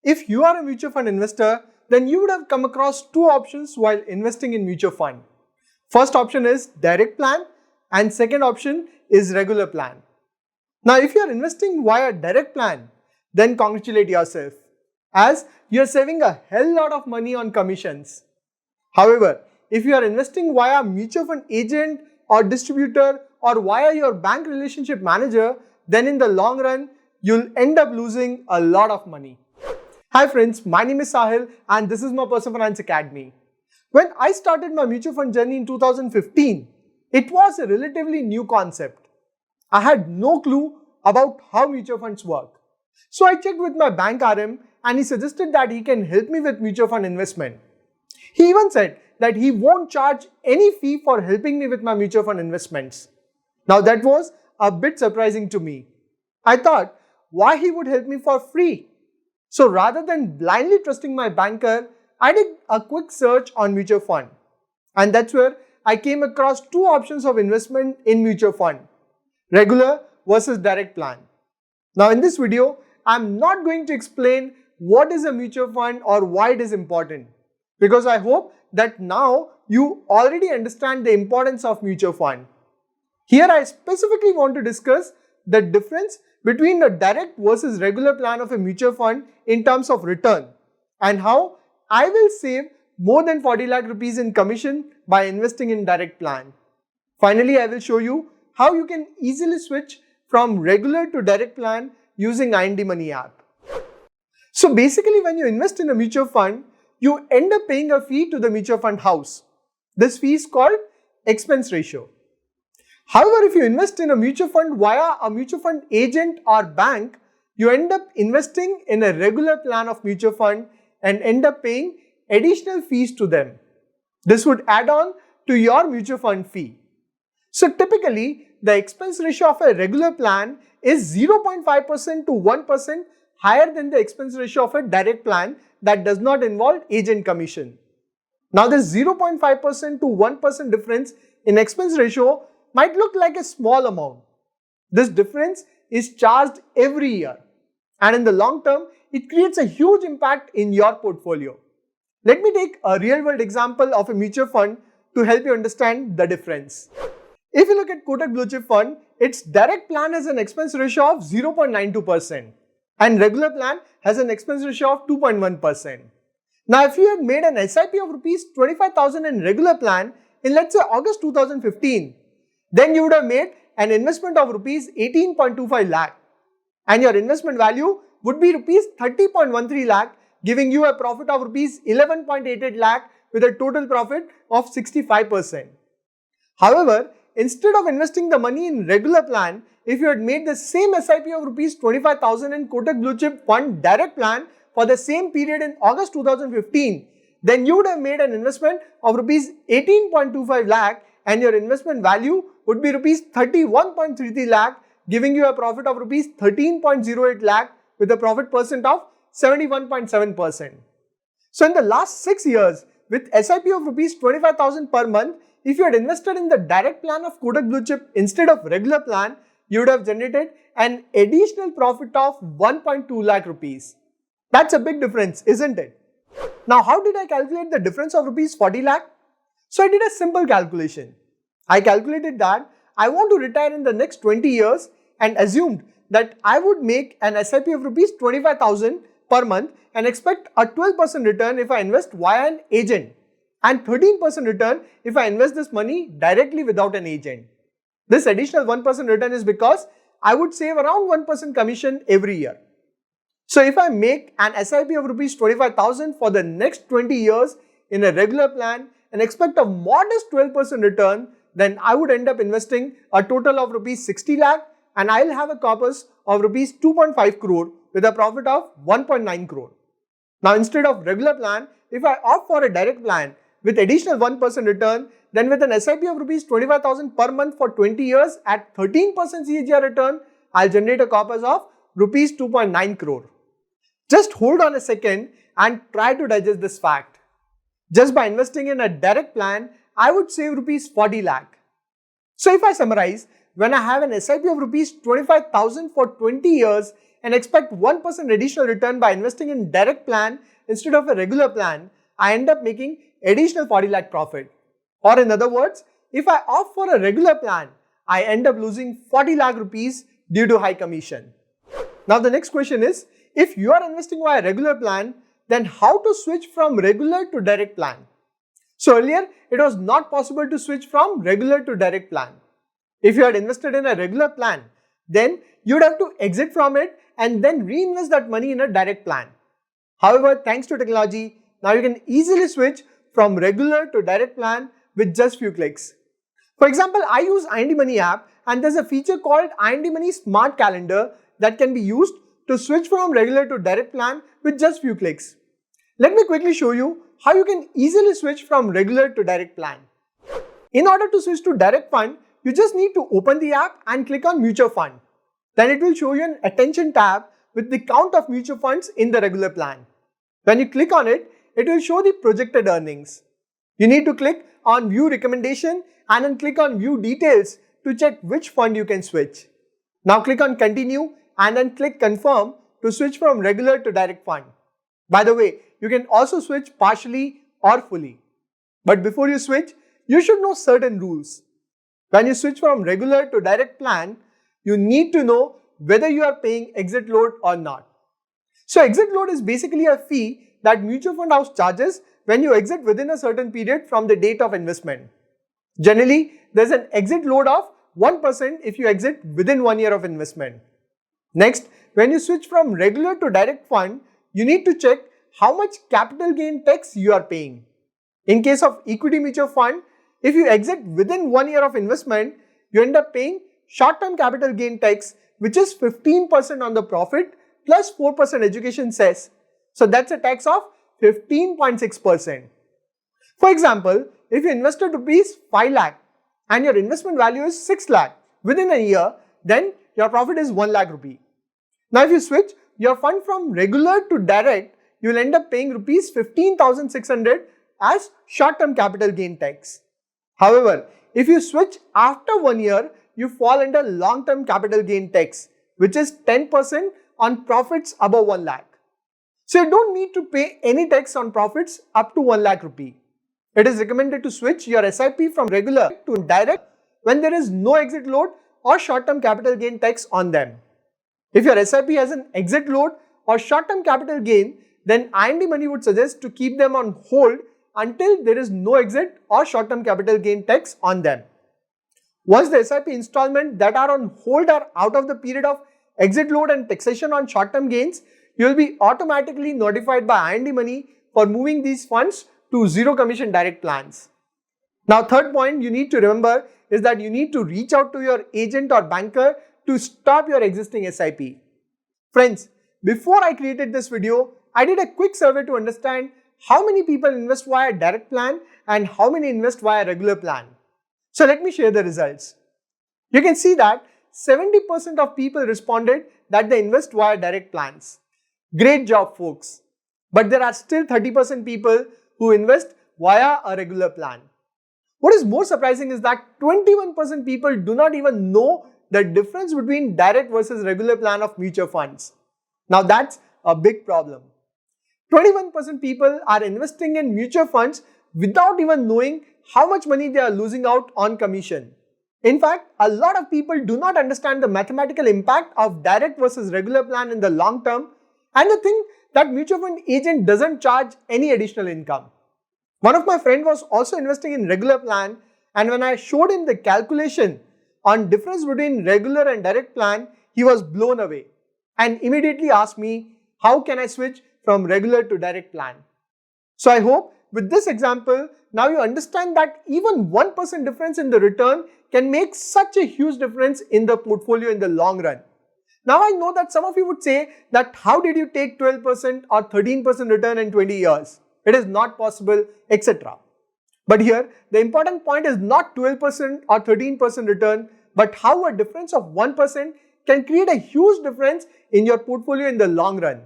If you are a mutual fund investor, then you would have come across two options while investing in mutual fund. First option is direct plan and second option is regular plan. Now, if you are investing via direct plan, then congratulate yourself, as you are saving a hell lot of money on commissions. However, if you are investing via mutual fund agent or distributor or via your bank relationship manager, then in the long run, you'll end up losing a lot of money. Hi friends, my name is Sahil and this is my Personal Finance Academy. When I started my mutual fund journey in 2015, it was a relatively new concept. I had no clue about how mutual funds work. So I checked with my bank RM and he suggested that he can help me with mutual fund investment. He even said that he won't charge any fee for helping me with my mutual fund investments. Now that was a bit surprising to me. I thought, why he would help me for free? So rather than blindly trusting my banker, I did a quick search on mutual fund. And that's where I came across two options of investment in mutual fund: regular versus direct plan. Now in this video, I'm not going to explain what is a mutual fund or why it is important, because I hope that now you already understand the importance of mutual fund. Here I specifically want to discuss the difference between the direct versus regular plan of a mutual fund in terms of return and how I will save more than 40 lakh rupees in commission by investing in direct plan. Finally, I will show you how you can easily switch from regular to direct plan using IND Money app. So basically, when you invest in a mutual fund, you end up paying a fee to the mutual fund house. This fee is called expense ratio. However, if you invest in a mutual fund via a mutual fund agent or bank, you end up investing in a regular plan of mutual fund and end up paying additional fees to them. This would add on to your mutual fund fee. So typically, the expense ratio of a regular plan is 0.5% to 1% higher than the expense ratio of a direct plan that does not involve agent commission. Now this 0.5% to 1% difference in expense ratio might look like a small amount. This difference is charged every year, and in the long term, it creates a huge impact in your portfolio. Let me take a real-world example of a mutual fund to help you understand the difference. If you look at Kotak Blue Chip Fund, its direct plan has an expense ratio of 0.92% and regular plan has an expense ratio of 2.1%. Now, if you had made an SIP of rupees 25,000 in regular plan in, let's say, August 2015, then you would have made an investment of rupees 18.25 lakh and your investment value would be rupees 30.13 lakh, giving you a profit of rupees 11.88 lakh with a total profit of 65%. However, instead of investing the money in regular plan, if you had made the same SIP of rupees 25,000 in Kotak Blue Chip Fund direct plan for the same period in August 2015, then you would have made an investment of rupees 18.25 lakh and your investment value would be rupees 31.33 lakh, giving you a profit of rupees 13.08 lakh with a profit percent of 71.7%. So in the last 6 years, with SIP of rupees 25,000 per month, if you had invested in the direct plan of Kotak Blue Chip instead of regular plan, you would have generated an additional profit of 1.2 lakh rupees. That's a big difference, isn't it? Now, how did I calculate the difference of rupees 40 lakh? So I did a simple calculation. I calculated that I want to retire in the next 20 years and assumed that I would make an SIP of rupees 25,000 per month and expect a 12% return if I invest via an agent and 13% return if I invest this money directly without an agent. This additional 1% return is because I would save around 1% commission every year. So if I make an SIP of rupees 25,000 for the next 20 years in a regular plan and expect a modest 12% return, then I would end up investing a total of rupees 60 lakh and I'll have a corpus of rupees 2.5 crore with a profit of 1.9 crore. Now instead of regular plan, if I opt for a direct plan with additional 1% return, then with an SIP of rupees 25,000 per month for 20 years at 13% CAGR return, I'll generate a corpus of rupees 2.9 crore. Just hold on a second and try to digest this fact. Just by investing in a direct plan, I would save rupees 40 lakh. So if I summarize, when I have an SIP of rupees 25,000 for 20 years and expect 1% additional return by investing in direct plan instead of a regular plan, I end up making additional 40 lakh profit. Or in other words, if I opt for a regular plan, I end up losing 40 lakh rupees due to high commission. Now the next question is, if you are investing via regular plan, then how to switch from regular to direct plan? So earlier, it was not possible to switch from regular to direct plan. If you had invested in a regular plan, then you would have to exit from it and then reinvest that money in a direct plan. However, thanks to technology, now you can easily switch from regular to direct plan with just few clicks. For example, I use IND Money app and there's a feature called IND Money Smart Calendar that can be used to switch from regular to direct plan with just few clicks. Let me quickly show you how you can easily switch from regular to direct plan. In order to switch to direct fund, you just need to open the app and click on mutual fund. Then it will show you an attention tab with the count of mutual funds in the regular plan. When you click on it, it will show the projected earnings. You need to click on view recommendation and then click on view details to check which fund you can switch. Now click on continue and then click confirm to switch from regular to direct fund. By the way, you can also switch partially or fully. But before you switch, you should know certain rules. When you switch from regular to direct plan, you need to know whether you are paying exit load or not. So exit load is basically a fee that mutual fund house charges when you exit within a certain period from the date of investment. Generally, there's an exit load of 1% if you exit within 1 year of investment. Next, when you switch from regular to direct fund, you need to check how much capital gain tax you are paying. In case of equity mutual fund, if you exit within 1 year of investment, you end up paying short-term capital gain tax, which is 15% on the profit plus 4% education cess. So that's a tax of 15.6%. For example, if you invested rupees 5 lakh and your investment value is 6 lakh within a year, then your profit is 1 lakh rupee. Now if you switch your fund from regular to direct, you will end up paying rupees 15,600 as short-term capital gain tax. However, if you switch after 1 year, you fall under long-term capital gain tax, which is 10% on profits above 1 lakh. So you don't need to pay any tax on profits up to 1 lakh rupee. It is recommended to switch your SIP from regular to direct when there is no exit load or short-term capital gain tax on them. If your SIP has an exit load or short-term capital gain, then IND Money would suggest to keep them on hold until there is no exit or short-term capital gain tax on them. Once the SIP installment that are on hold are out of the period of exit load and taxation on short-term gains, you will be automatically notified by IND Money for moving these funds to zero commission direct plans. Now third point you need to remember is that you need to reach out to your agent or banker to stop your existing SIP. Friends, before I created this video, I did a quick survey to understand how many people invest via direct plan and how many invest via regular plan. So let me share the results. You can see that 70% of people responded that they invest via direct plans. Great job folks. But there are still 30% people who invest via a regular plan. What is more surprising is that 21% people do not even know the difference between direct versus regular plan of mutual funds. Now that's a big problem. 21% people are investing in mutual funds without even knowing how much money they are losing out on commission. In fact, a lot of people do not understand the mathematical impact of direct versus regular plan in the long term, and the thing that mutual fund agent doesn't charge any additional income. One of my friends was also investing in regular plan, and when I showed him the calculation on difference between regular and direct plan, he was blown away and immediately asked me, how can I switch from regular to direct plan? So I hope with this example, now you understand that even 1% difference in the return can make such a huge difference in the portfolio in the long run. Now I know that some of you would say that how did you take 12% or 13% return in 20 years? It is not possible, etc. But here, the important point is not 12% or 13% return, but how a difference of 1% can create a huge difference in your portfolio in the long run.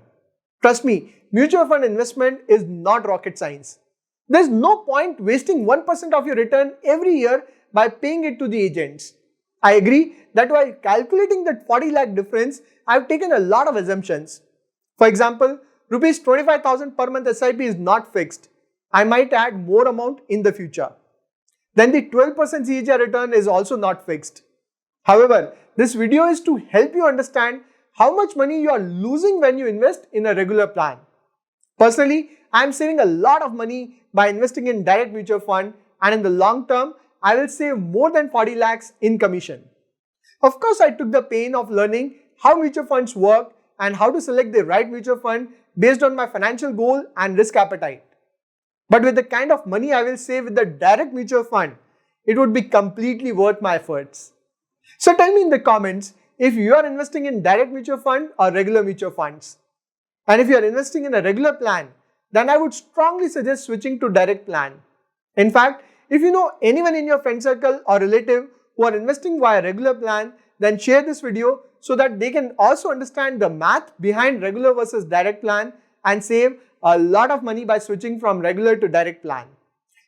Trust me, mutual fund investment is not rocket science. There's no point wasting 1% of your return every year by paying it to the agents. I agree that while calculating that 40 lakh difference, I have taken a lot of assumptions. For example, rupees 25,000 per month SIP is not fixed. I might add more amount in the future. Then the 12% CAGR return is also not fixed. However, this video is to help you understand how much money you are losing when you invest in a regular plan. Personally, I am saving a lot of money by investing in direct mutual fund, and in the long term, I will save more than 40 lakhs in commission. Of course, I took the pain of learning how mutual funds work and how to select the right mutual fund based on my financial goal and risk appetite. But with the kind of money I will save with the direct mutual fund, it would be completely worth my efforts. So tell me in the comments if you are investing in direct mutual fund or regular mutual funds. And if you are investing in a regular plan, then I would strongly suggest switching to direct plan. In fact, if you know anyone in your friend circle or relative who are investing via regular plan, then share this video so that they can also understand the math behind regular versus direct plan and save a lot of money by switching from regular to direct plan.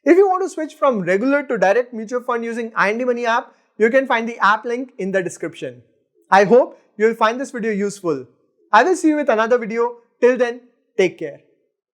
If you want to switch from regular to direct mutual fund using IND Money app, you can find the app link in the description. I hope you will find this video useful. I will see you with another video. Till then, take care.